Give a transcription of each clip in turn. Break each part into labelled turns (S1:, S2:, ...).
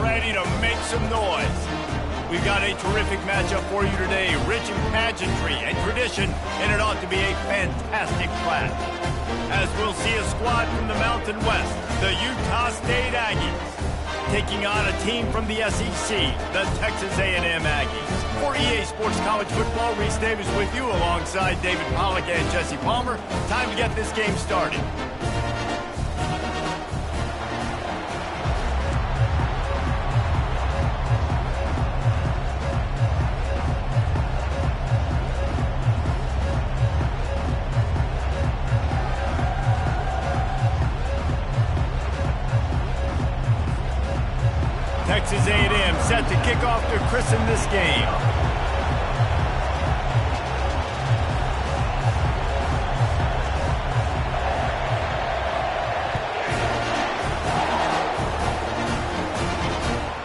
S1: ready to make some noise. We've got a terrific matchup for you today, rich in pageantry and tradition, and it ought to be a fantastic clash. As we'll see a squad from the Mountain West, the Utah State Aggies, taking on a team from the SEC, the Texas A&M Aggies. For EA Sports College Football, Reese Davis with you alongside David Pollack and Jesse Palmer. Time to get this game started. Texas A&M set to kick off to christen this game.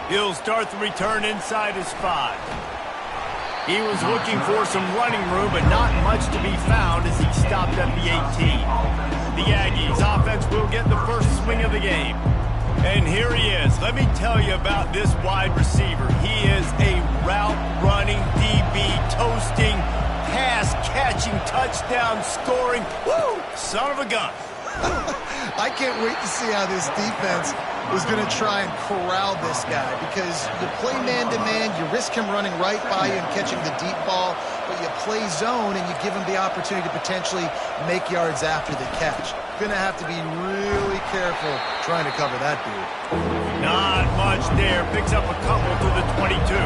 S1: He'll start the return inside his 5. He was looking for some running room, but not much to be found as he stopped at the 18. The Aggies offense will get the first swing of the game. And here he is. Let me tell you about this wide receiver. He is a route-running, DB, toasting, pass-catching, touchdown-scoring, woo, son of a gun.
S2: I can't wait to see how this defense is going to try and corral this guy, because you play man-to-man, you risk him running right by you and catching the deep ball, but you play zone and you give him the opportunity to potentially make yards after the catch. Going to have to be really careful trying to cover that dude.
S1: Not much there. Picks up a couple to the 22.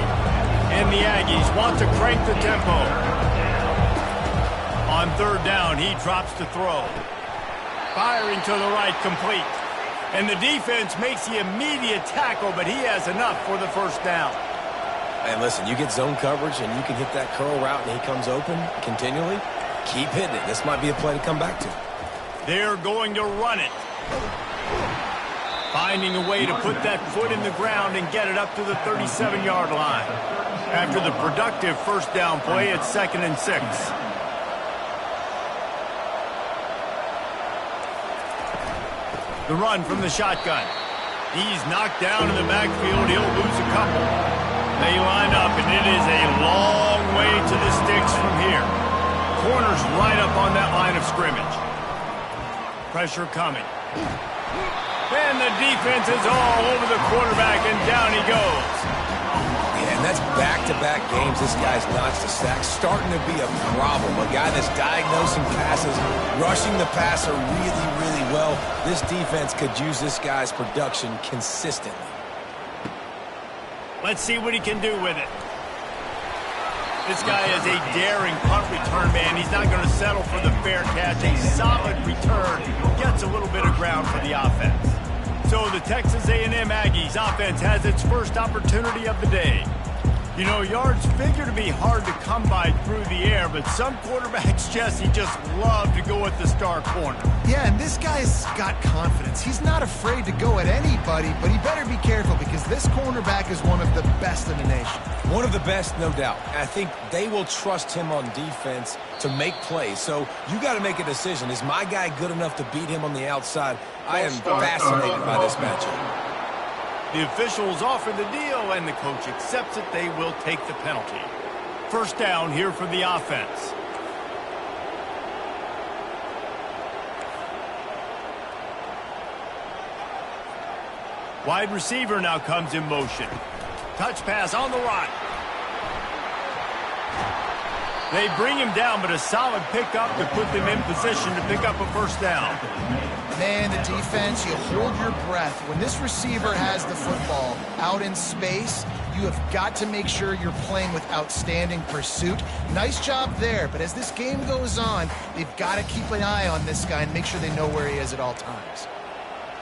S1: And the Aggies want to crank the tempo. On third down, he drops to throw. Firing to the right, complete. And the defense makes the immediate tackle, but he has enough for the first down.
S3: And listen, you get zone coverage and you can hit that curl route and he comes open continually. Keep hitting it. This might be a play to come back to.
S1: They're going to run it. Finding a way to put that foot in the ground and get it up to the 37-yard line. After the productive first down play, it's 2nd and 6. The run from the shotgun. He's knocked down in the backfield. He'll lose a couple. They line up, and it is a long way to the sticks from here. Corners right up on that line of scrimmage. Pressure coming. And the defense is all over the quarterback, and down he goes.
S3: Yeah, and that's back-to-back games this guy's notched a sack. Starting to be a problem. A guy that's diagnosing passes, rushing the passer really, really well. This defense could use this guy's production consistently.
S1: Let's see what he can do with it. This guy is a daring punt return man. He's not going to settle for the fair catch. A solid return gets a little bit of ground for the offense. So the Texas A&M Aggies offense has its first opportunity of the day. You know, yards figure to be hard to come by through the air, but some quarterbacks, Jesse, just love to go at the star corner.
S2: Yeah, and this guy's got confidence. He's not afraid to go at anybody, but he better be careful because this cornerback is one of the best in the nation.
S3: One of the best, no doubt. I think they will trust him on defense to make plays. So you got to make a decision. Is my guy good enough to beat him on the outside? I am fascinated by this matchup.
S1: The officials offer the deal, and the coach accepts it. They will take the penalty. First down here for the offense. Wide receiver now comes in motion. Touch pass on the run. They bring him down, but a solid pickup to put them in position to pick up a first down.
S2: Man, the defense, you hold your breath. When this receiver has the football out in space, you have got to make sure you're playing with outstanding pursuit. Nice job there, but as this game goes on, they've got to keep an eye on this guy and make sure they know where he is at all times.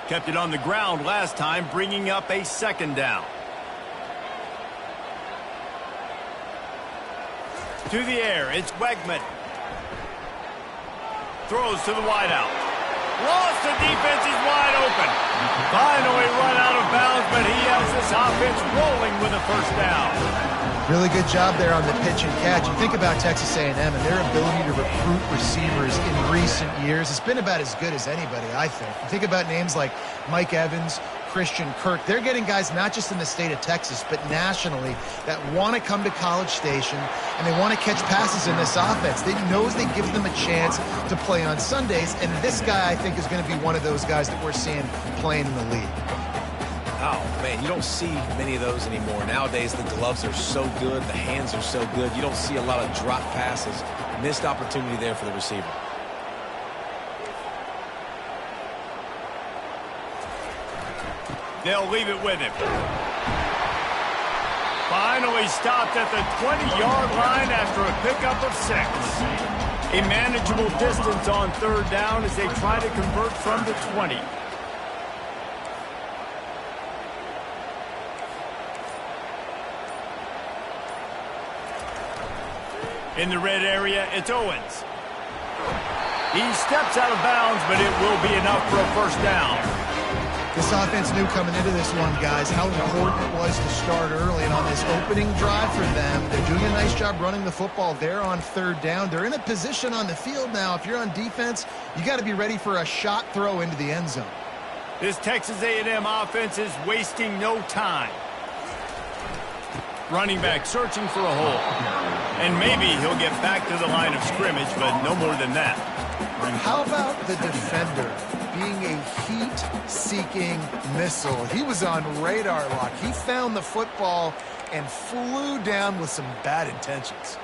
S1: Kept it on the ground last time, bringing up a second down. To the air, it's Wegman. Throws to the wideout. Lost, the defense is wide open. Finally run out of bounds, but he has this offense rolling with a first down.
S2: Really good job there on the pitch and catch. You think about Texas A&M and their ability to recruit receivers in recent years. It's been about as good as anybody, I think. You think about names like Mike Evans, Christian Kirk. They're getting guys not just in the state of Texas, but nationally that want to come to College Station, and they want to catch passes in this offense. They knows they give them a chance to play on Sundays, and this guy, I think, is going to be one of those guys that we're seeing playing in the league.
S3: Oh, man, you don't see many of those anymore. Nowadays, the gloves are so good, the hands are so good. You don't see a lot of drop passes. Missed opportunity there for the receiver.
S1: They'll leave it with him. Finally stopped at the 20-yard line after a pickup of 6. A manageable distance on 3rd down as they try to convert from the 20. In the red area, it's Owens. He steps out of bounds, but it will be enough for a 1st down.
S2: This offense knew coming into this one, guys, how important it was to start early. And on this opening drive for them, they're doing a nice job running the football. They're on 3rd down. They're in a position on the field now. If you're on defense, you got to be ready for a shot throw into the end zone.
S1: This Texas A&M offense is wasting no time. Running back searching for a hole. And maybe he'll get back to the line of scrimmage, but no more than that.
S2: How about the defender being a heat-seeking missile? He was on radar lock. He found the football and flew down with some bad intentions.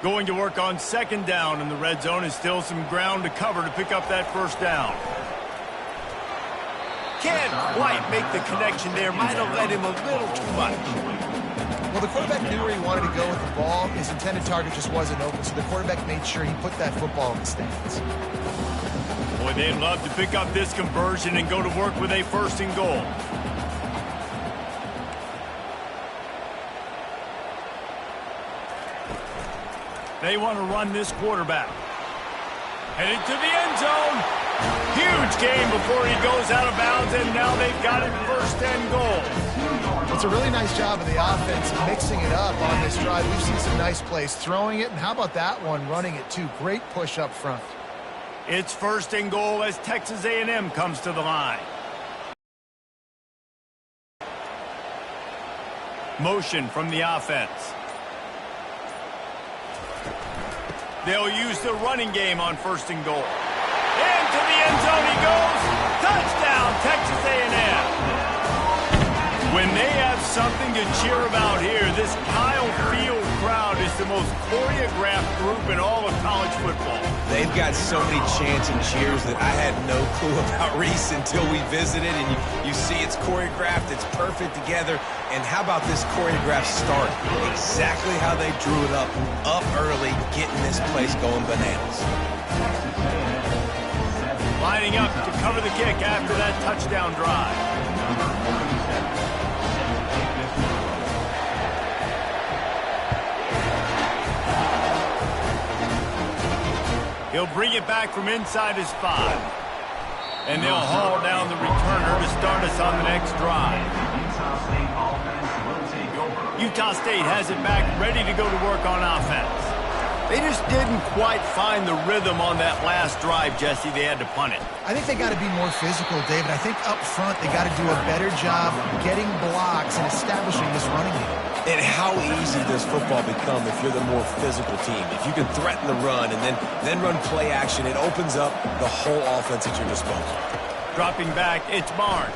S1: Going to work on 2nd down in the red zone, and still some ground to cover to pick up that 1st down. Can't quite make the connection there. Might have led him a little too much.
S2: Well, the quarterback knew where he wanted to go with the ball. His intended target just wasn't open, so the quarterback made sure he put that football in the stands.
S1: Boy, they'd love to pick up this conversion and go to work with a 1st and goal. They want to run this quarterback. Headed to the end zone. Huge gain before he goes out of bounds, and now they've got it 1st and goal.
S2: It's a really nice job of the offense mixing it up on this drive. We've seen some nice plays throwing it, and how about that one running it too? Great push up front.
S1: It's 1st and goal as Texas A&M comes to the line. Motion from the offense. They'll use the running game on 1st and goal. Into the end zone he goes. Touchdown, Texas A&M. When they have something to cheer about here, this Kyle Field crowd is the most choreographed group in all of college football.
S3: They've got so many chants and cheers that I had no clue about Reese until we visited, and you see it's choreographed, it's perfect together. And how about this choreographed start? Exactly how they drew it up early, getting this place going bananas.
S1: Lining up to cover the kick after that touchdown drive. He'll bring it back from inside his 5. And they'll haul down the returner to start us on the next drive. Utah State has it back, ready to go to work on offense. They just didn't quite find the rhythm on that last drive, Jesse. They had to punt it.
S2: I think they got to be more physical, David. I think up front they got to do a better job getting blocks and establishing this running game.
S3: And how easy does football become if you're the more physical team? If you can threaten the run and then run play action, it opens up the whole offense at your disposal.
S1: Dropping back, it's Barnes.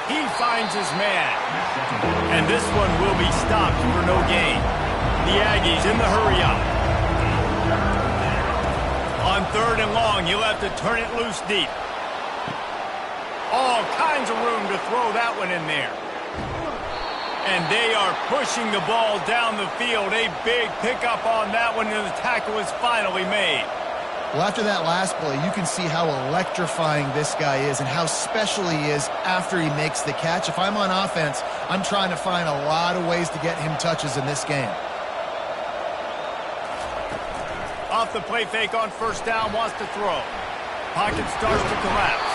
S1: He finds his man. And this one will be stopped for no gain. The Aggies in the hurry-up. On 3rd and long, he'll have to turn it loose deep. All kinds of room to throw that one in there. And they are pushing the ball down the field. A big pickup on that one, and the tackle is finally made.
S2: Well, after that last play, you can see how electrifying this guy is and how special he is after he makes the catch. If I'm on offense, I'm trying to find a lot of ways to get him touches in this game.
S1: Off the play fake on 1st down, wants to throw. Pocket starts to collapse.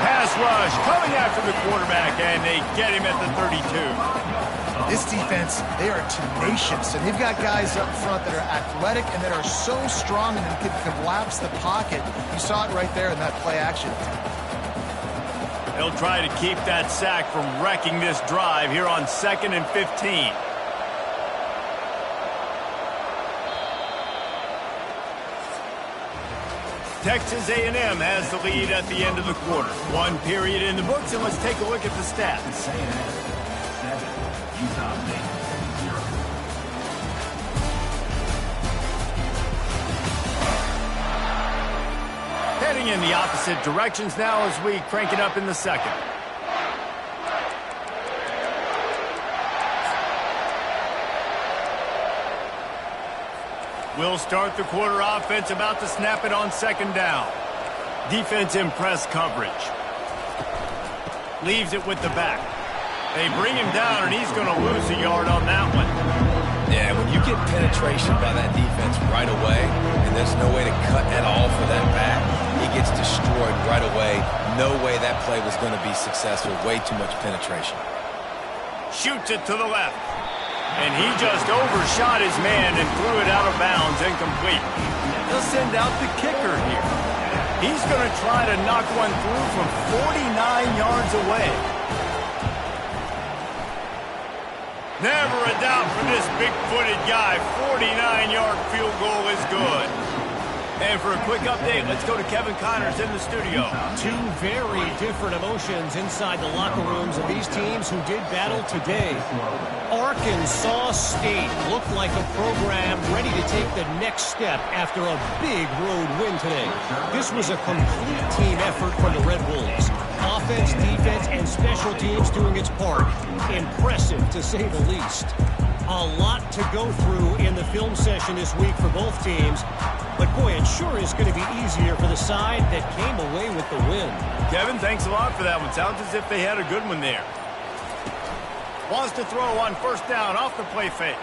S1: Pass rush coming after the quarterback, and they get him at the 32.
S2: This defense, they are tenacious, and they've got guys up front that are athletic and that are so strong and can collapse the pocket. You saw it right there in that play action.
S1: They'll try to keep that sack from wrecking this drive here on 2nd and 15. Texas A&M has the lead at the end of the quarter. One period in the books, and let's take a look at the stats. Heading in the opposite directions now as we crank it up in the second. We'll start the quarter offense about to snap it on 2nd down. Defense in press coverage. Leaves it with the back. They bring him down, and he's going to lose a yard on that one.
S3: Yeah, when you get penetration by that defense right away, and there's no way to cut at all for that back, he gets destroyed right away. No way that play was going to be successful. Way too much penetration.
S1: Shoots it to the left. And he just overshot his man and threw it out of bounds, incomplete. They'll send out the kicker here. He's going to try to knock one through from 49 yards away. Never a doubt for this big-footed guy. 49-yard field goal is good. And for a quick update, let's go to Kevin Connors in the studio.
S4: Two very different emotions inside the locker rooms of these teams who did battle today. Arkansas State looked like a program ready to take the next step after a big road win today. This was a complete team effort from the Red Wolves. Offense, defense, and special teams doing its part. Impressive, to say the least. A lot to go through in the film session this week for both teams. But, boy, it sure is going to be easier for the side that came away with the win.
S1: Kevin, thanks a lot for that one. Sounds as if they had a good one there. Wants to throw on 1st down off the play fake.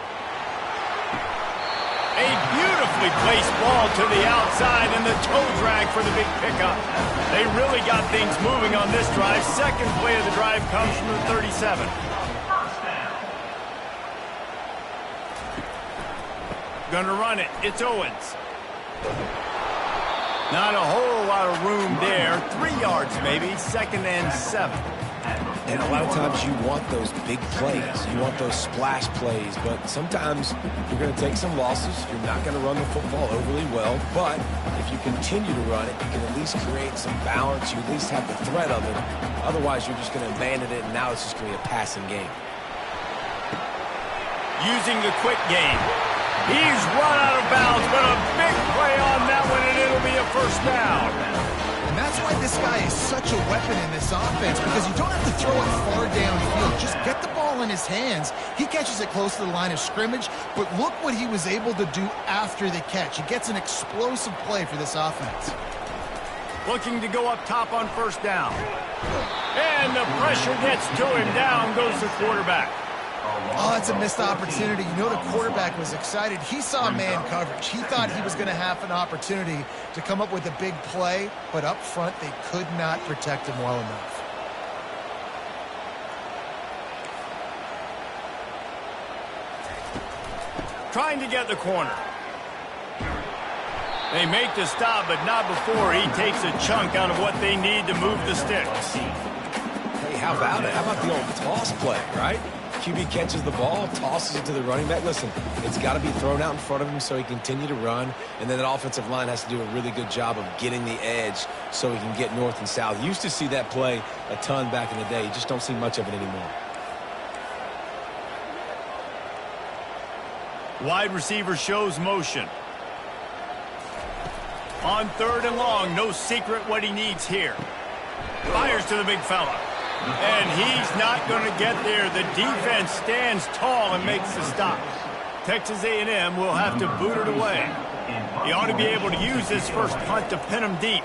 S1: A beautifully placed ball to the outside and the toe drag for the big pickup. They really got things moving on this drive. 2nd play of the drive comes from the 37. Gonna run it. It's Owens. Not a whole lot of room there. 3 yards maybe. 2nd and 7.
S3: And a lot of times you want those big plays. You want those splash plays. But sometimes you're going to take some losses. You're not going to run the football overly well. But if you continue to run it, you can at least create some balance. You at least have the threat of it. Otherwise, you're just going to abandon it, and now it's just going to be a passing game.
S1: Using the quick game. He's run out of bounds, but a big play on that one, and it'll be a 1st down.
S2: And that's why this guy is such a weapon in this offense, because you don't have to throw it far downfield. Just get the ball in his hands. He catches it close to the line of scrimmage, but look what he was able to do after the catch. He gets an explosive play for this offense.
S1: Looking to go up top on 1st down. And the pressure gets to him. Down goes the quarterback.
S2: Oh, that's a missed opportunity. You know the quarterback was excited. He saw man coverage. He thought he was going to have an opportunity to come up with a big play, but up front they could not protect him well enough.
S1: Trying to get the corner. They make the stop, but not before he takes a chunk out of what they need to move the sticks.
S3: Hey, how about it? How about the old toss play, right? QB catches the ball, tosses it to the running back. Listen, it's got to be thrown out in front of him so he can continue to run, and then that offensive line has to do a really good job of getting the edge so he can get north and south. Used to see that play a ton back in the day. You just don't see much of it anymore.
S1: Wide receiver shows motion. On 3rd and long, no secret what he needs here. Fires to the big fella. And he's not going to get there. The defense stands tall and makes the stop. Texas A&M will have to boot it away. He ought to be able to use this first punt to pin him deep.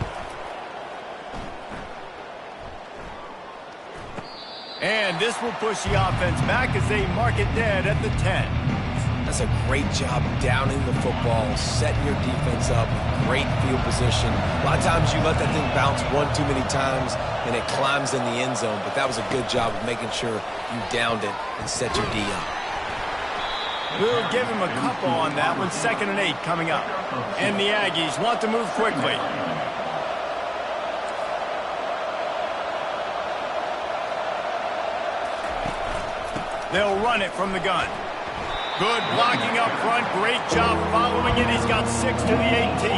S1: And this will push the offense back as they mark it dead at the 10.
S3: That's a great job downing the football, setting your defense up, great field position. A lot of times you let that thing bounce one too many times, and it climbs in the end zone. But that was a good job of making sure you downed it and set your D up.
S1: We'll give him a couple on that one. 2nd and 8 coming up. And the Aggies want to move quickly. They'll run it from the gun. Good blocking up front. Great job following it. He's got 6 to the 18.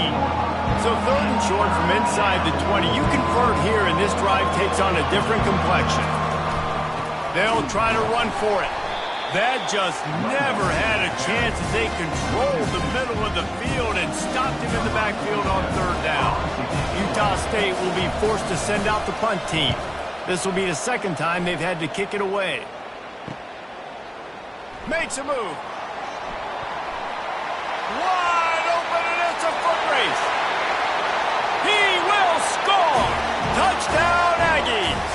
S1: So 3rd and short from inside the 20. You convert here, and this drive takes on a different complexion. They'll try to run for it. That just never had a chance as they controlled the middle of the field and stopped him in the backfield on 3rd down. Utah State will be forced to send out the punt team. This will be the 2nd time they've had to kick it away. Makes a move. Wide open, and it's a foot race. He will score. Touchdown, Aggies.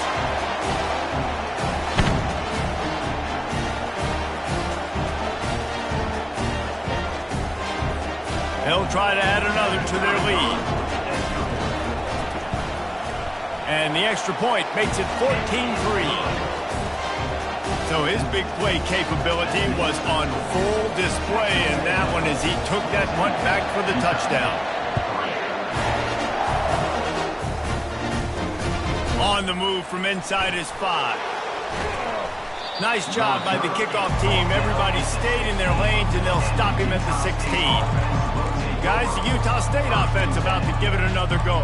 S1: They'll try to add another to their lead. And the extra point makes it 14-3. So his big play capability was on full display in that one as he took that punt back for the touchdown. On the move from inside his 5. Nice job by the kickoff team. Everybody stayed in their lanes, and they'll stop him at the 16. Guys, the Utah State offense about to give it another go.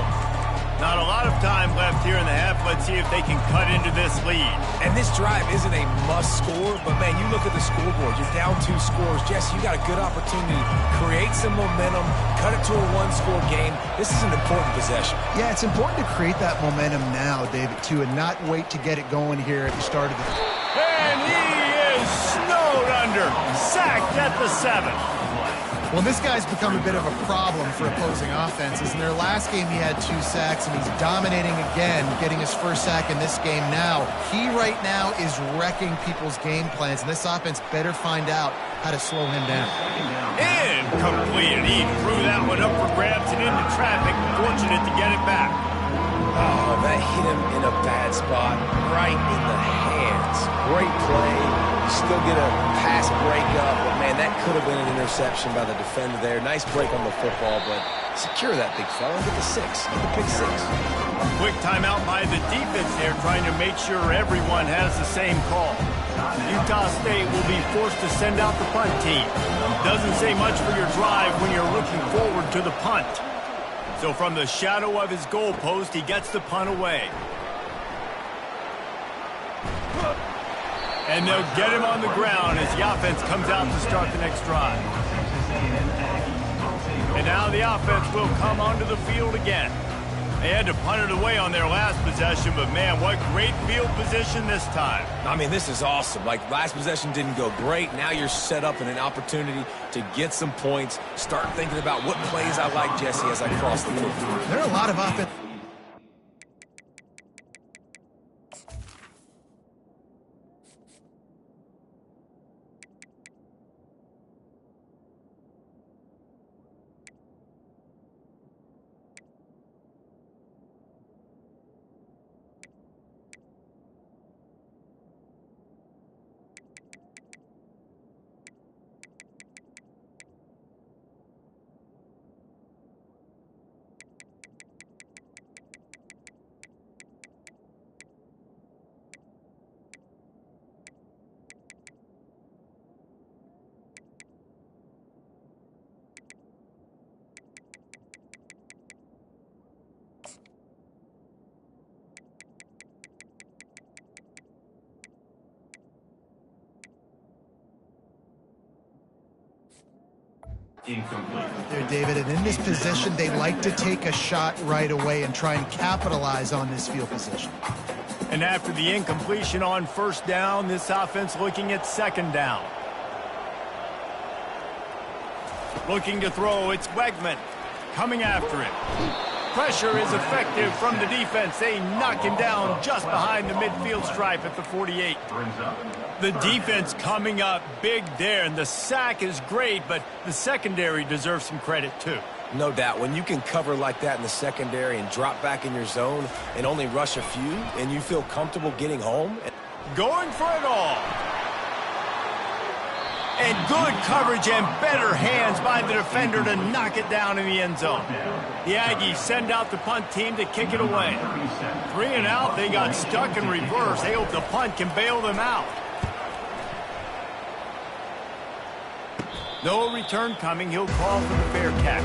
S1: Not a lot of time left here in the half. Let's see if they can cut into this lead.
S3: And this drive isn't a must score, but man, you look at the scoreboard. You're down 2 scores. Jesse, you got a good opportunity to create some momentum, cut it to a 1-score game. This is an important possession.
S2: Yeah, it's important to create that momentum now, David, too, and not wait to get it going here at the start of the...
S1: And he is snowed under. Sacked at the 7.
S2: Well, this guy's become a bit of a problem for opposing offenses. In their last game, he had 2 sacks, and he's dominating again, getting his 1st sack in this game now. He right now is wrecking people's game plans, and this offense better find out how to slow him down.
S1: Incomplete. He threw that one up for grabs and into traffic. Fortunate to get it back.
S3: Oh, that hit him in a bad spot, right in the hands. Great play. You still get a pass break up, but man, that could have been an interception by the defender there. Nice break on the football, but secure that big fella. Get the 6. Get the pick 6.
S1: Quick timeout by the defense there, trying to make sure everyone has the same call. Utah State will be forced to send out the punt team. Doesn't say much for your drive when you're looking forward to the punt. So from the shadow of his goalpost, he gets the punt away. And they'll get him on the ground as the offense comes out to start the next drive. And now the offense will come onto the field again. They had to punt it away on their last possession, but man, what great field position this time.
S3: I mean, this is awesome. Like, last possession didn't go great. Now you're set up in an opportunity to get some points. Start thinking about what plays I like, Jesse, as I cross the field.
S2: There are a lot of offense. There, David, and in this position, they like to take a shot right away and try and capitalize on this field position.
S1: And after the incompletion on 1st down, this offense looking at 2nd down. Looking to throw, it's Wegman coming after it. Pressure is effective from the defense. They knock him down just behind the midfield stripe at the 48. The defense coming up big there, and the sack is great, but the secondary deserves some credit too.
S3: No doubt. When you can cover like that in the secondary and drop back in your zone and only rush a few, and you feel comfortable getting home.
S1: Going for it all. And good coverage and better hands by the defender to knock it down in the end zone. The Aggies send out the punt team to kick it away. 3 and out, they got stuck in reverse. They hope the punt can bail them out. No return coming. He'll call for the fair catch.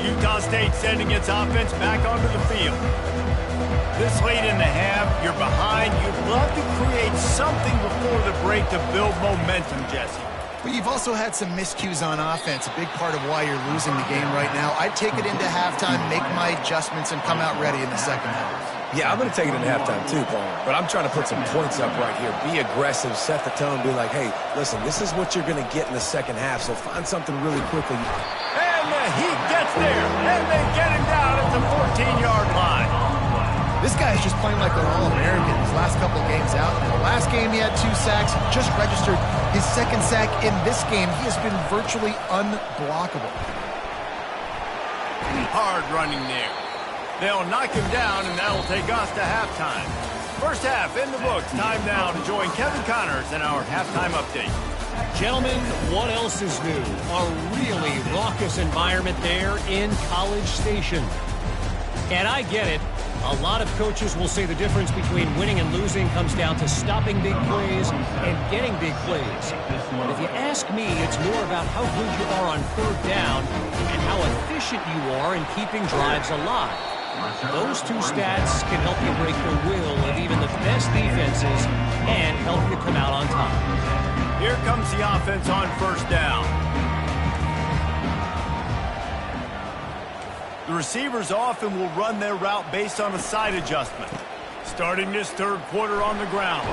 S1: Utah State sending its offense back onto the field. This late in the half, you're behind. You'd love to create something before the break to build momentum, Jesse.
S2: But you've also had some miscues on offense, a big part of why you're losing the game right now. I'd take it into halftime, make my adjustments, and come out ready in the second half.
S3: Yeah, I'm going to take it into halftime too, Paul. But I'm trying to put some points up right here. Be aggressive, set the tone, be like, hey, listen, this is what you're going to get in the second half, so find something really quickly.
S1: And the Heat gets there, and they get him down at the 14-yard line.
S2: This guy is just playing like an All-American his last couple of games out. In the last game, he had 2 sacks. Just registered his 2nd sack in this game. He has been virtually unblockable.
S1: Hard running there. They'll knock him down, and that'll take us to halftime. First half in the books. Time now to join Kevin Connors in our halftime update.
S4: Gentlemen, what else is new? A really raucous environment there in College Station. And I get it. A lot of coaches will say the difference between winning and losing comes down to stopping big plays and getting big plays. But if you ask me, it's more about how good you are on 3rd down and how efficient you are in keeping drives alive. Those 2 stats can help you break the will of even the best defenses and help you come out on top.
S1: Here comes the offense on 1st down. The receivers often will run their route based on a side adjustment. Starting this 3rd quarter on the ground.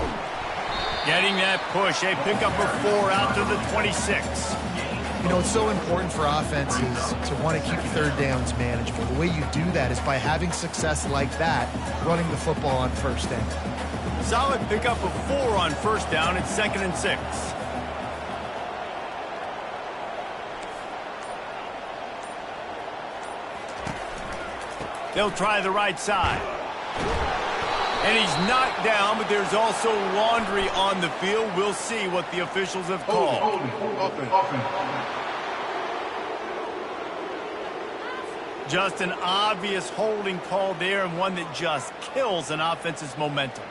S1: Getting that push, a pickup of 4 out to the 26.
S2: You know, it's so important for offenses to want to keep 3rd downs manageable. The way you do that is by having success like that, running the football on 1st down.
S1: Solid pickup of 4 on 1st down. It's 2nd and 6. They'll try the right side. And he's knocked down, but there's also laundry on the field. We'll see what the officials have called. Just an obvious holding call there, and one that just kills an offense's momentum.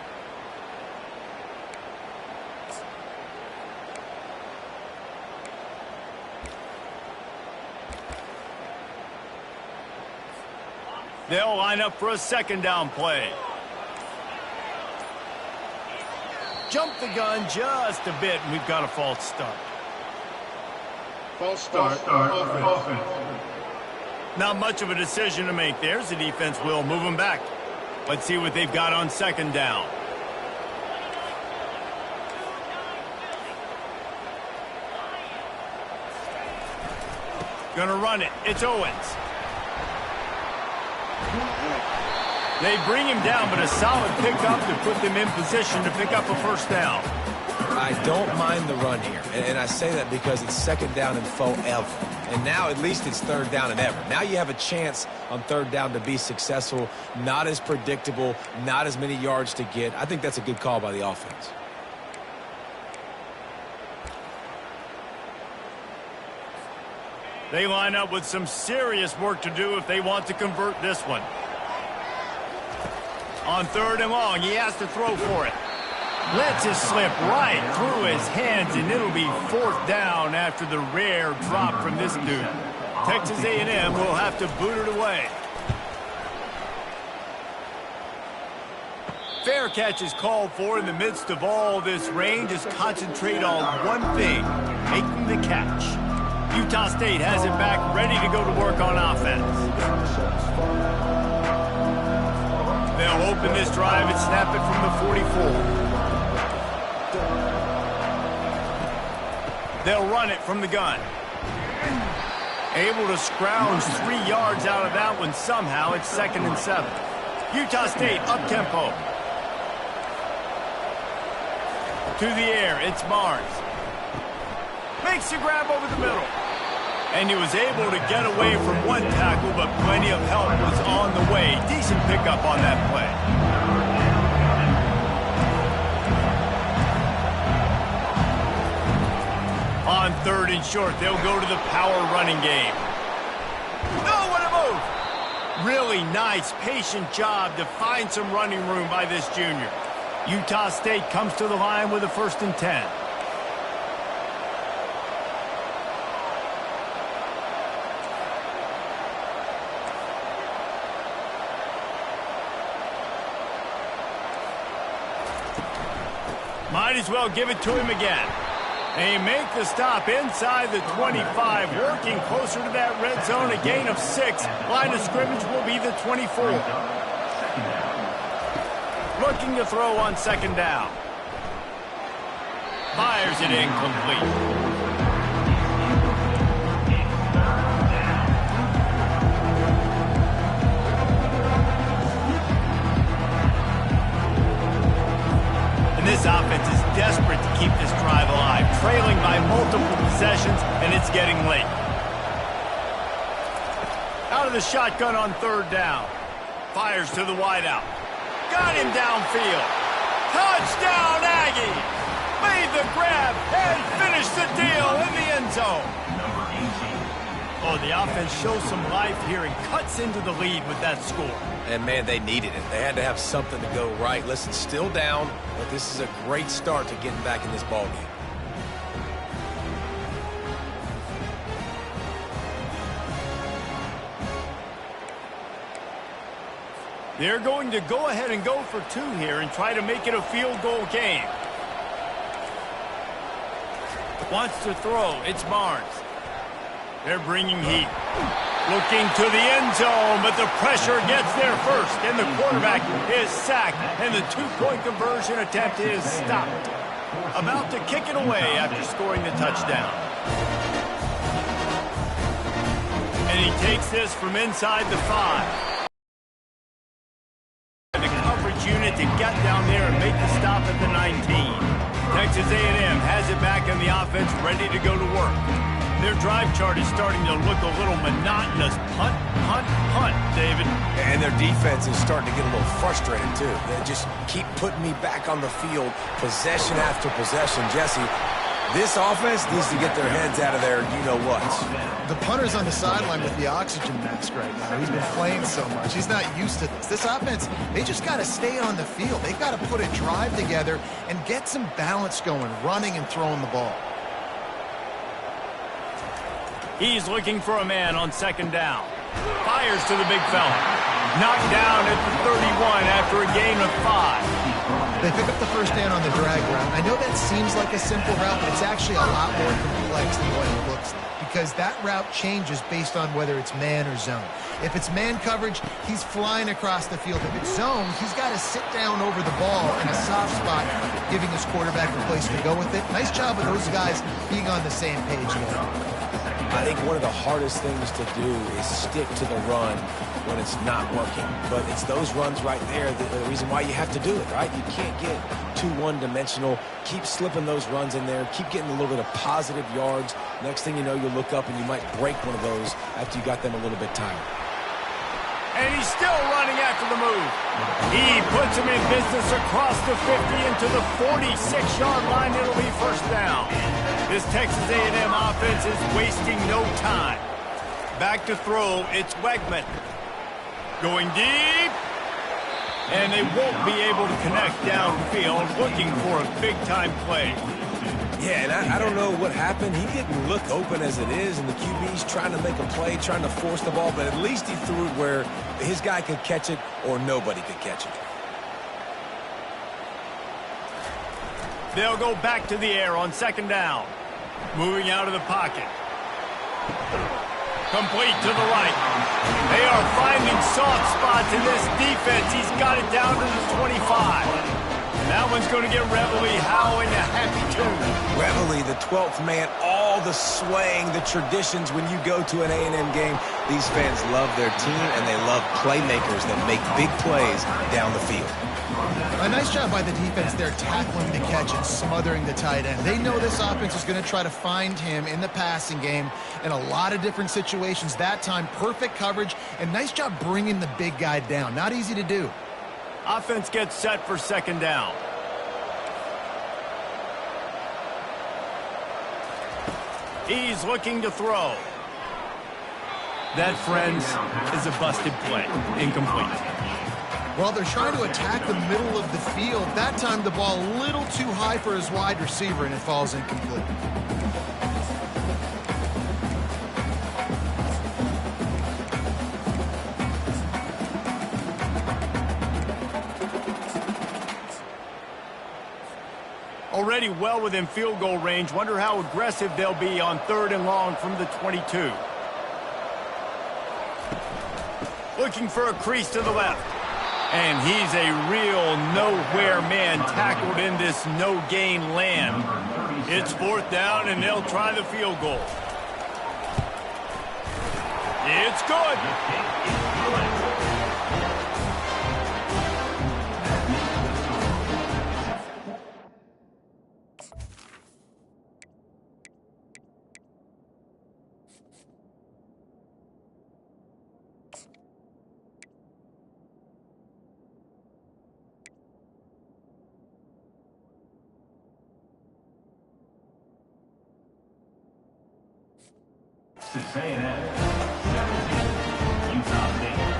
S1: They'll line up for a 2nd down play. Jump the gun just a bit, and we've got a false start.
S5: False start. Offense.
S1: Not much of a decision to make. There's the defense will move them back. Let's see what they've got on 2nd down. Gonna run it. It's Owens. They bring him down, but a solid pickup to put them in position to pick up a 1st down.
S3: I don't mind the run here, and I say that because it's 2nd down and forever. And now at least it's 3rd down and ever. Now you have a chance on 3rd down to be successful, not as predictable, not as many yards to get. I think that's a good call by the offense.
S1: They line up with some serious work to do if they want to convert this one. On 3rd and long, he has to throw for it. Lets it slip right through his hands, and it'll be 4th down after the rare drop from this dude. Texas A&M will have to boot it away. Fair catch is called for in the midst of all this rain. Just concentrate on one thing, making the catch. Utah State has it back, ready to go to work on offense. They'll open this drive and snap it from the 44. They'll run it from the gun. Able to scrounge 3 yards out of that one somehow. It's 2nd and 7. Utah State up-tempo. To the air, it's Barnes. Makes the grab over the middle. And he was able to get away from one tackle, but plenty of help was on the way. Decent pickup on that play. On 3rd and short, they'll go to the power running game. Oh, what a move! Really nice, patient job to find some running room by this junior. Utah State comes to the line with a 1st and 10. Might as well give it to him again. They make the stop inside the 25, working closer to that red zone, a gain of 6. Line of scrimmage will be the 24. Looking to throw on 2nd down. Fires it incomplete. This offense is desperate to keep this drive alive, trailing by multiple possessions, and it's getting late. Out of the shotgun on 3rd down. Fires to the wideout. Got him downfield. Touchdown, Aggie! Made the grab and finished the deal in the end zone. Oh, the offense shows some life here and cuts into the lead with that score.
S3: And, man, they needed it. They had to have something to go right. Listen, still down, but this is a great start to getting back in this ballgame.
S1: They're going to go ahead and go for 2 here and try to make it a field goal game. Wants to throw. It's Barnes. They're bringing heat. Looking to the end zone, but the pressure gets there first, and the quarterback is sacked, and the 2-point conversion attempt is stopped. About to kick it away after scoring the touchdown. And he takes this from inside the 5. The coverage unit to get down there and make the stop at the 19. Texas A&M has it back in the offense, ready to go to work. Their drive chart is starting to look a little monotonous. Punt, punt, punt, David.
S3: And their defense is starting to get a little frustrated, too. They just keep putting me back on the field, possession after possession. Jesse, this offense needs to get their heads out of there, you-know-what.
S2: The punter's on the sideline with the oxygen mask right now. He's been playing so much. He's not used to this. This offense, they just got to stay on the field. They've got to put a drive together and get some balance going, running and throwing the ball.
S1: He's looking for a man on 2nd down. Fires to the big fella. Knocked down at the 31 after a gain of 5.
S2: They pick up the 1st down on the drag route. I know that seems like a simple route, but it's actually a lot more complex than what it looks like, because that route changes based on whether it's man or zone. If it's man coverage, he's flying across the field. If it's zone, he's got to sit down over the ball in a soft spot, giving his quarterback a place to go with it. Nice job of those guys being on the same page there.
S3: I think one of the hardest things to do is stick to the run when it's not working. But it's those runs right there the reason why you have to do it, right? You can't get too one-dimensional. Keep slipping those runs in there. Keep getting a little bit of positive yards. Next thing you know, you look up and you might break one of those after you got them a little bit tired.
S1: And he's still running after the move. He puts him in business across the 50 into the 46-yard line. It'll be 1st down. This Texas A&M offense is wasting no time. Back to throw, it's Wegman. Going deep. And they won't be able to connect downfield, looking for a big-time play.
S3: Yeah, and I don't know what happened. He didn't look open as it is, and the QB's trying to make a play, trying to force the ball, but at least he threw it where his guy could catch it or nobody could catch it.
S1: They'll go back to the air on 2nd down. Moving out of the pocket. Complete to the right. They are finding soft spots in this defense. He's got it down to the 25. that one's going to get Reveille howling a happy tune.
S3: Reveille, the 12th man, all the swaying, the traditions when you go to an A&M game. These fans love their team, and they love playmakers that make big plays down the field.
S2: A nice job by the defense there, tackling the catch and smothering the tight end. They know this offense is going to try to find him in the passing game in a lot of different situations. That time, perfect coverage, and nice job bringing the big guy down. Not easy to do.
S1: Offense gets set for second down. He's looking to throw. That, friends, is a busted play. Incomplete.
S2: Well, they're trying to attack the middle of the field. That time, the ball a little too high for his wide receiver, and it falls incomplete.
S1: Already well within field goal range. Wonder how aggressive they'll be on 3rd and long from the 22. Looking for a crease to the left. And he's a real nowhere man tackled in this no-gain land. It's 4th down, and they'll try the field goal. It's good.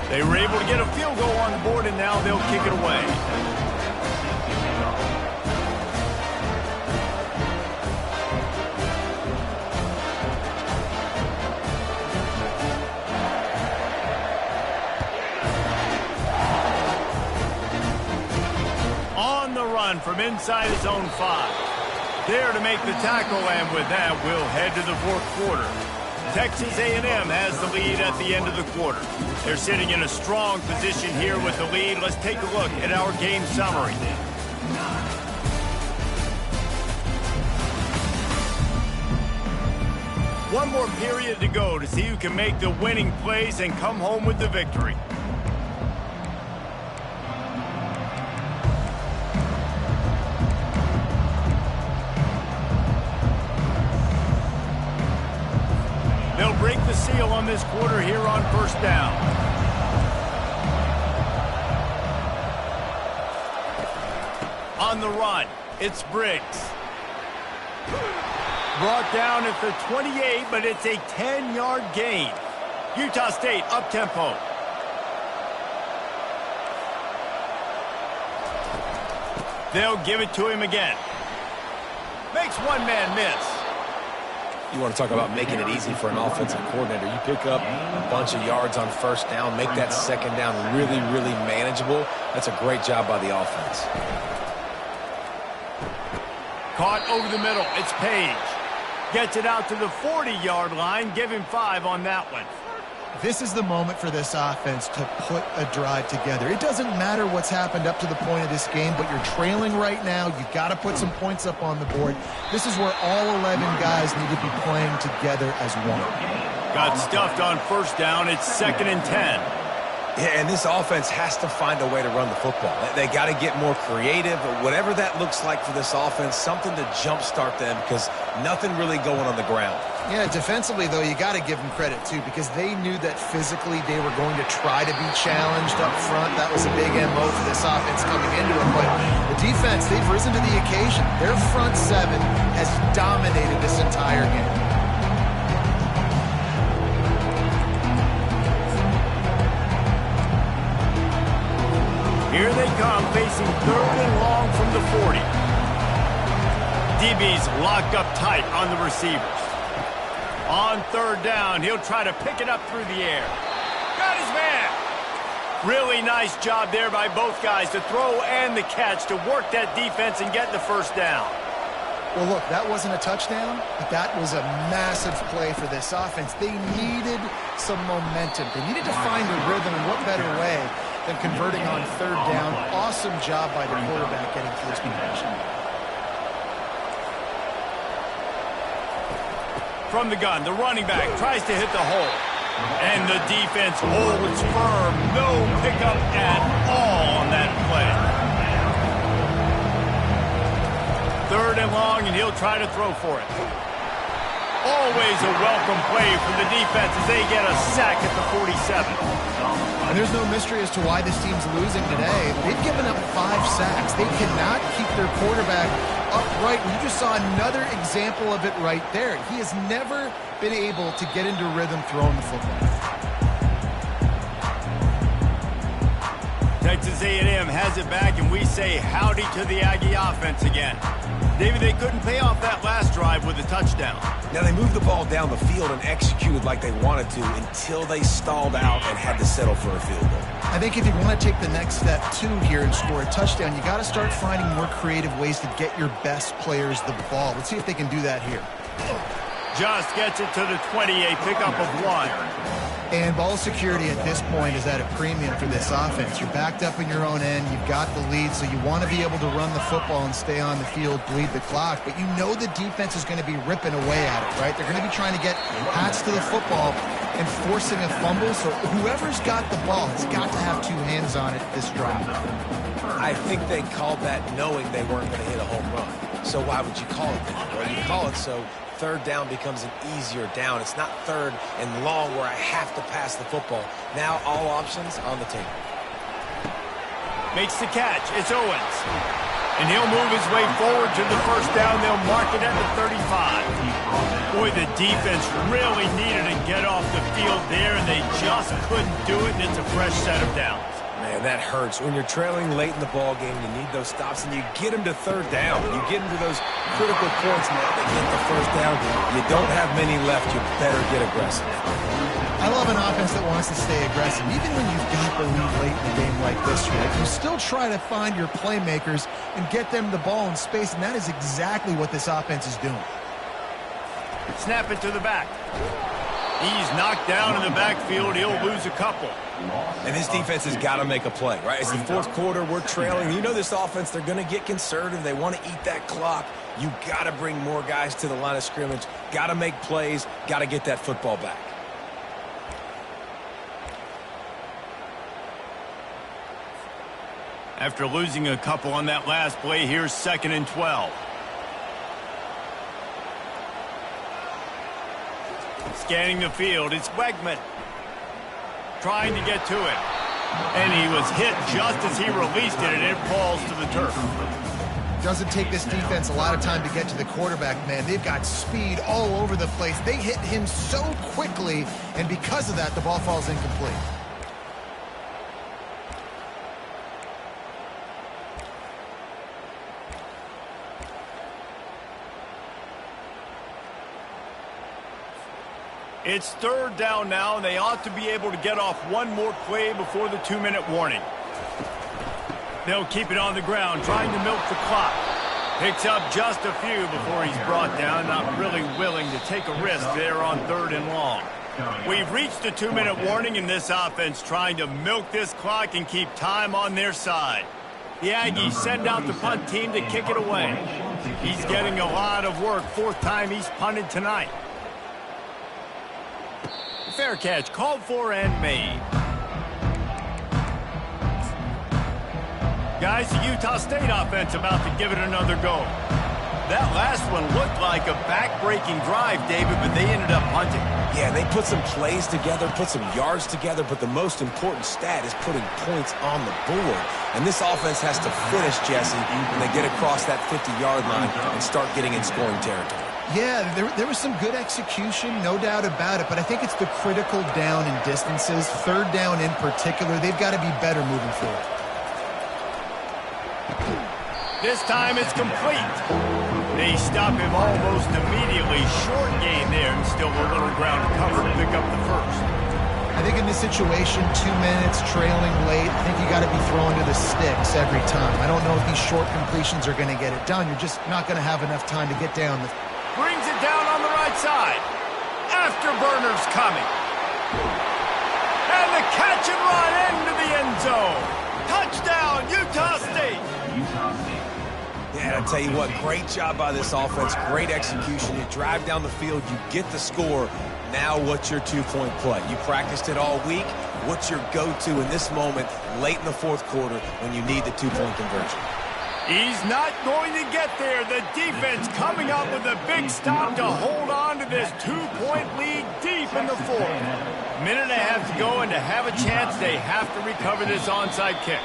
S1: They were able to get a field goal on the board, and now they'll kick it away. On the run from inside his own 5. There to make the tackle, and with that, we'll head to the 4th quarter. Texas A&M has the lead at the end of the quarter. They're sitting in a strong position here with the lead. Let's take a look at our game summary. One more period to go to see who can make the winning plays and come home with the victory. They'll break the seal on this quarter here on 1st down. On the run, it's Briggs. Brought down at the 28, but it's a 10-yard gain. Utah State up-tempo. They'll give it to him again. Makes one man miss.
S3: You want to talk about making it easy for an offensive coordinator. You pick up a bunch of yards on 1st down, make that 2nd down really, really manageable. That's a great job by the offense.
S1: Caught over the middle. It's Page. Gets it out to the 40-yard line. Give him 5 on that one.
S2: This is the moment for this offense to put a drive together. It doesn't matter what's happened up to the point of this game, but you're trailing right now. You've got to put some points up on the board. This is where all 11 guys need to be playing together as one.
S1: Got stuffed on 1st down. It's 2nd and 10.
S3: Yeah, and this offense has to find a way to run the football. They got to get more creative, whatever that looks like for this offense, something to jumpstart them because nothing really going on the ground.
S2: Yeah, defensively, though, you got to give them credit, too, because they knew that physically they were going to try to be challenged up front. That was a big MO for this offense coming into it. But the defense, they've risen to the occasion. Their front 7 has dominated this entire game.
S1: Here they come, facing 3rd and long from the 40. DB's locked up tight on the receivers. On 3rd down, he'll try to pick it up through the air. Got his man. Really nice job there by both guys to throw and the catch to work that defense and get the 1st down.
S2: Well, look, that wasn't a touchdown, but that was a massive play for this offense. They needed some momentum. They needed to find a rhythm, and what better way than converting on third down. Awesome job by the quarterback getting to this conversion.
S1: From the gun, the running back tries to hit the hole. And the defense holds firm. No pickup at all on that play. Third and long, and he'll try to throw for it. Always a welcome play from the defense as they get a sack at the 47.
S2: And there's no mystery as to why this team's losing today. They've given up 5 sacks. They cannot keep their quarterback upright. You just saw another example of it right there. He has never been able to get into rhythm throwing the football.
S1: Texas A&M has it back, and we say howdy to the Aggie offense again. David, they couldn't pay off that last drive with a touchdown.
S3: Now, they moved the ball down the field and executed like they wanted to until they stalled out and had to settle for a field goal.
S2: I think if you want to take the next step, too, here and score a touchdown, you got to start finding more creative ways to get your best players the ball. Let's see if they can do that here.
S1: Just gets it to the 20, a pickup of 1.
S2: And ball security at this point is at a premium for this offense. You're backed up in your own end. You've got the lead, so you want to be able to run the football and stay on the field, bleed the clock. But you know the defense is going to be ripping away at it, right? They're going to be trying to get hats to the football and forcing a fumble. So whoever's got the ball has got to have 2 hands on it this drive.
S3: I think they called that knowing they weren't going to hit a home run. So why would you call it that? Well, you call it so third down becomes an easier down. It's not third and long where I have to pass the football. Now all options on the table.
S1: Makes the catch. It's Owens. And he'll move his way forward to the first down. They'll mark it at the 35. Boy, the defense really needed to get off the field there, and they just couldn't do it, and it's a fresh set of downs.
S3: Man, that hurts. When you're trailing late in the ball game, you need those stops, and you get them to third down. You get into those critical points now. They get the first down. You don't have many left. You better get aggressive.
S2: I love an offense that wants to stay aggressive. Even when you've got the lead late in the game like this, right? You still try to find your playmakers and get them the ball in space, and that is exactly what this offense is doing.
S1: Snap it to the back. He's knocked down in the backfield. He'll lose a couple.
S3: And this defense has got to make a play, right? It's the fourth quarter. We're trailing. You know this offense, they're going to get conservative. They want to eat that clock. You got to bring more guys to the line of scrimmage. Got to make plays. Got to get that football back.
S1: After losing a couple on that last play, here's 2nd and 12. Scanning the field, it's Wegman. Trying to get to it. And he was hit just as he released it, and it falls to the turf.
S2: Doesn't take this defense a lot of time to get to the quarterback, man. They've got speed all over the place. They hit him so quickly, and because of that, the ball falls incomplete.
S1: It's third down now, and they ought to be able to get off one more play before the 2-minute warning. They'll keep it on the ground, trying to milk the clock. Picks up just a few before he's brought down, not really willing to take a risk there on 3rd and long. We've reached the 2-minute warning, and this offense trying to milk this clock and keep time on their side. The Aggies send out the punt team to kick it away. He's getting a lot of work, 4th time he's punted tonight. Fair catch, called for and made. Guys, the Utah State offense about to give it another go. That last one looked like a back-breaking drive, David, but they ended up punting.
S3: Yeah, they put some plays together, put some yards together, but the most important stat is putting points on the board. And this offense has to finish, Jesse, when they get across that 50-yard line and start getting in scoring territory.
S2: Yeah, there was some good execution, no doubt about it, but I think it's the critical down and distances, 3rd down in particular. They've got to be better moving forward.
S1: This time it's complete. They stop him almost immediately. Short gain there, and still a little ground to cover to pick up the first.
S2: I think in this situation, 2 minutes, trailing late, I think you got to be throwing to the sticks every time. I don't know if these short completions are going to get it done. You're just not going to have enough time to get down the...
S1: Brings it down on the right side. Afterburner's coming. And And the catch and run into the end zone. Touchdown, Utah State.
S3: Yeah, I'll tell you what, great job by this offense, great execution. You drive down the field, you get the score. Now what's your two-point play? You practiced it all week. What's your go-to in this moment late in the fourth quarter when you need the two-point conversion?
S1: He's not going to get there. The defense coming up with a big stop to hold on to this two-point lead deep in the fourth. Minute and a half to go, and to have a chance, they have to recover this onside kick.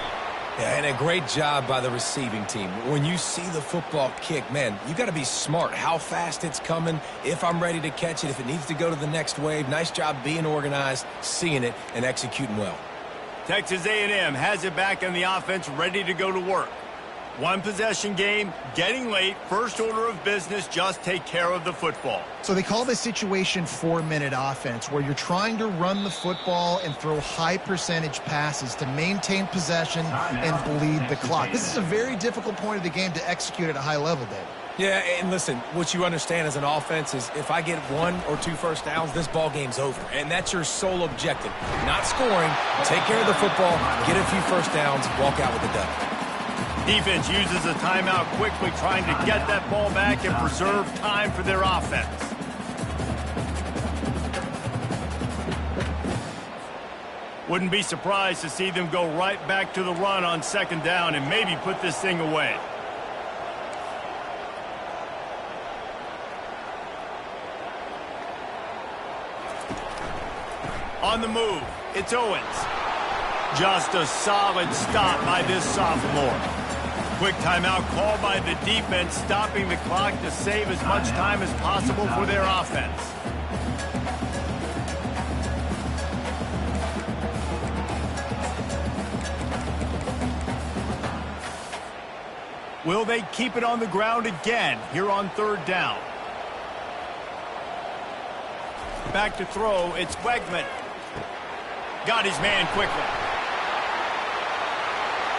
S3: Yeah, and a great job by the receiving team. When you see the football kick, man, you got to be smart how fast it's coming, if I'm ready to catch it, if it needs to go to the next wave. Nice job being organized, seeing it, and executing well.
S1: Texas A&M has it back in the offense, ready to go to work. One possession game, getting late, first order of business, just take care of the football.
S2: So they call this situation 4-minute offense, where you're trying to run the football and throw high percentage passes to maintain possession and bleed the clock. This is a very difficult point of the game to execute at a high level, Dave.
S3: Yeah, and listen, what you understand as an offense is if I get 1 or 2 first downs, this ball game's over. And that's your sole objective. Not scoring, take care of the football, get a few first downs, walk out with the dub.
S1: Defense uses a timeout quickly, trying to get that ball back and preserve time for their offense. Wouldn't be surprised to see them go right back to the run on second down and maybe put this thing away. On the move, it's Owens. Just a solid stop by this sophomore. Quick timeout called by the defense, stopping the clock to save as much time as possible for their offense. Will they keep it on the ground again here on third down? Back to throw, it's Wegman. Got his man quickly.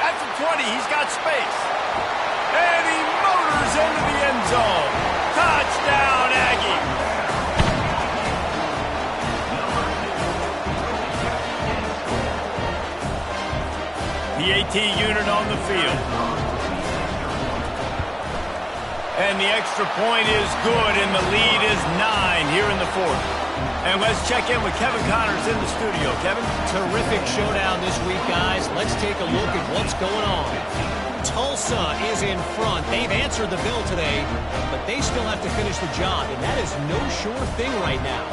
S1: At the 20, he's got space. And he motors into the end zone. Touchdown, Aggie. The AT unit on the field. And the extra point is good, and the lead is 9 here in the fourth. And let's check in with Kevin Connors in the studio. Kevin?
S4: Terrific showdown this week, guys. Let's take a look at what's going on. Tulsa is in front. They've answered the bell today, but they still have to finish the job, and that is no sure thing right now.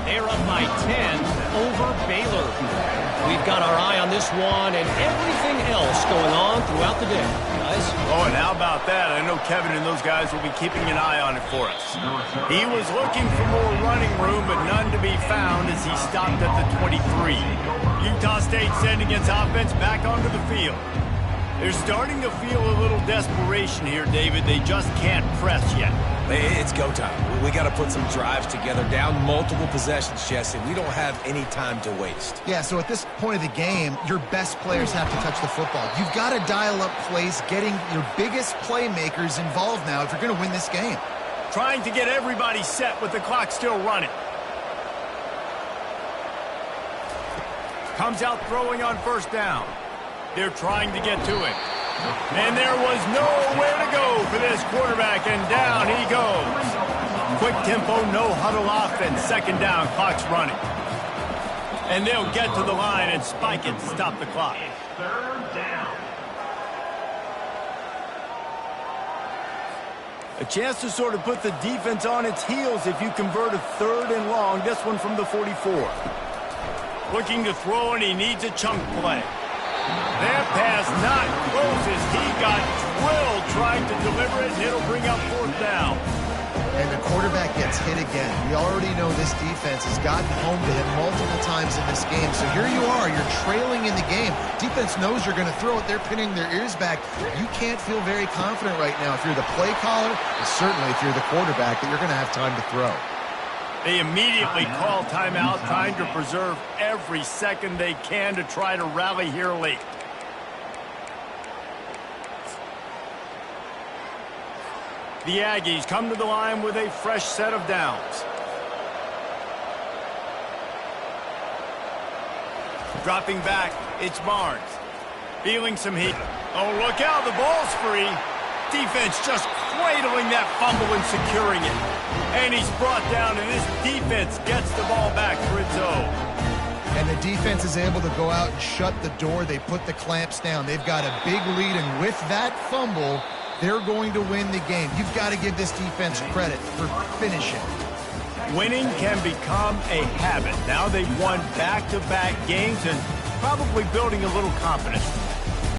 S4: They're up by 10 over Baylor. We've got our eye on this one and everything else going on throughout the day, guys.
S1: Oh, and how about that? I know Kevin and those guys will be keeping an eye on it for us. He was looking for more running room, but none to be found as he stopped at the 23. Utah State sending its offense back onto the field. They're starting to feel a little desperation here, David. They just can't press yet.
S3: It's go time. We got to put some drives together, down multiple possessions, Jesse. We don't have any time to waste.
S2: Yeah, so at this point of the game, your best players have to touch the football. You've got to dial up plays, getting your biggest playmakers involved now if you're going to win this game.
S1: Trying to get everybody set with the clock still running. Comes out throwing on first down. They're trying to get to it. And there was nowhere to go for this quarterback, and down he goes. Quick tempo, no huddle offense. Second down, clock's running. And they'll get to the line and spike it to stop the clock.
S5: Third down.
S1: A chance to sort of put the defense on its heels if you convert a third and long. This one from the 44. Looking to throw, and he needs a chunk play. That pass not close as he got drilled trying to deliver it, and it'll bring up fourth down.
S2: And the quarterback gets hit again. We already know this defense has gotten home to him multiple times in this game. So here you are, you're trailing in the game. Defense knows you're going to throw it. They're pinning their ears back. You can't feel very confident right now if you're the play caller, and certainly if you're the quarterback, that you're going to have time to throw.
S1: They immediately call timeout, trying to preserve every second they can to try to rally here late. The Aggies come to the line with a fresh set of downs. Dropping back, it's Barnes. Feeling some heat. Oh, look out, the ball's free. Defense just cradling that fumble and securing it. And he's brought down, and this defense gets the ball back for its own.
S2: And the defense is able to go out and shut the door. They put the clamps down. They've got a big lead, and with that fumble, they're going to win the game. You've got to give this defense credit for finishing.
S1: Winning can become a habit. Now they've won back-to-back games and probably building a little confidence.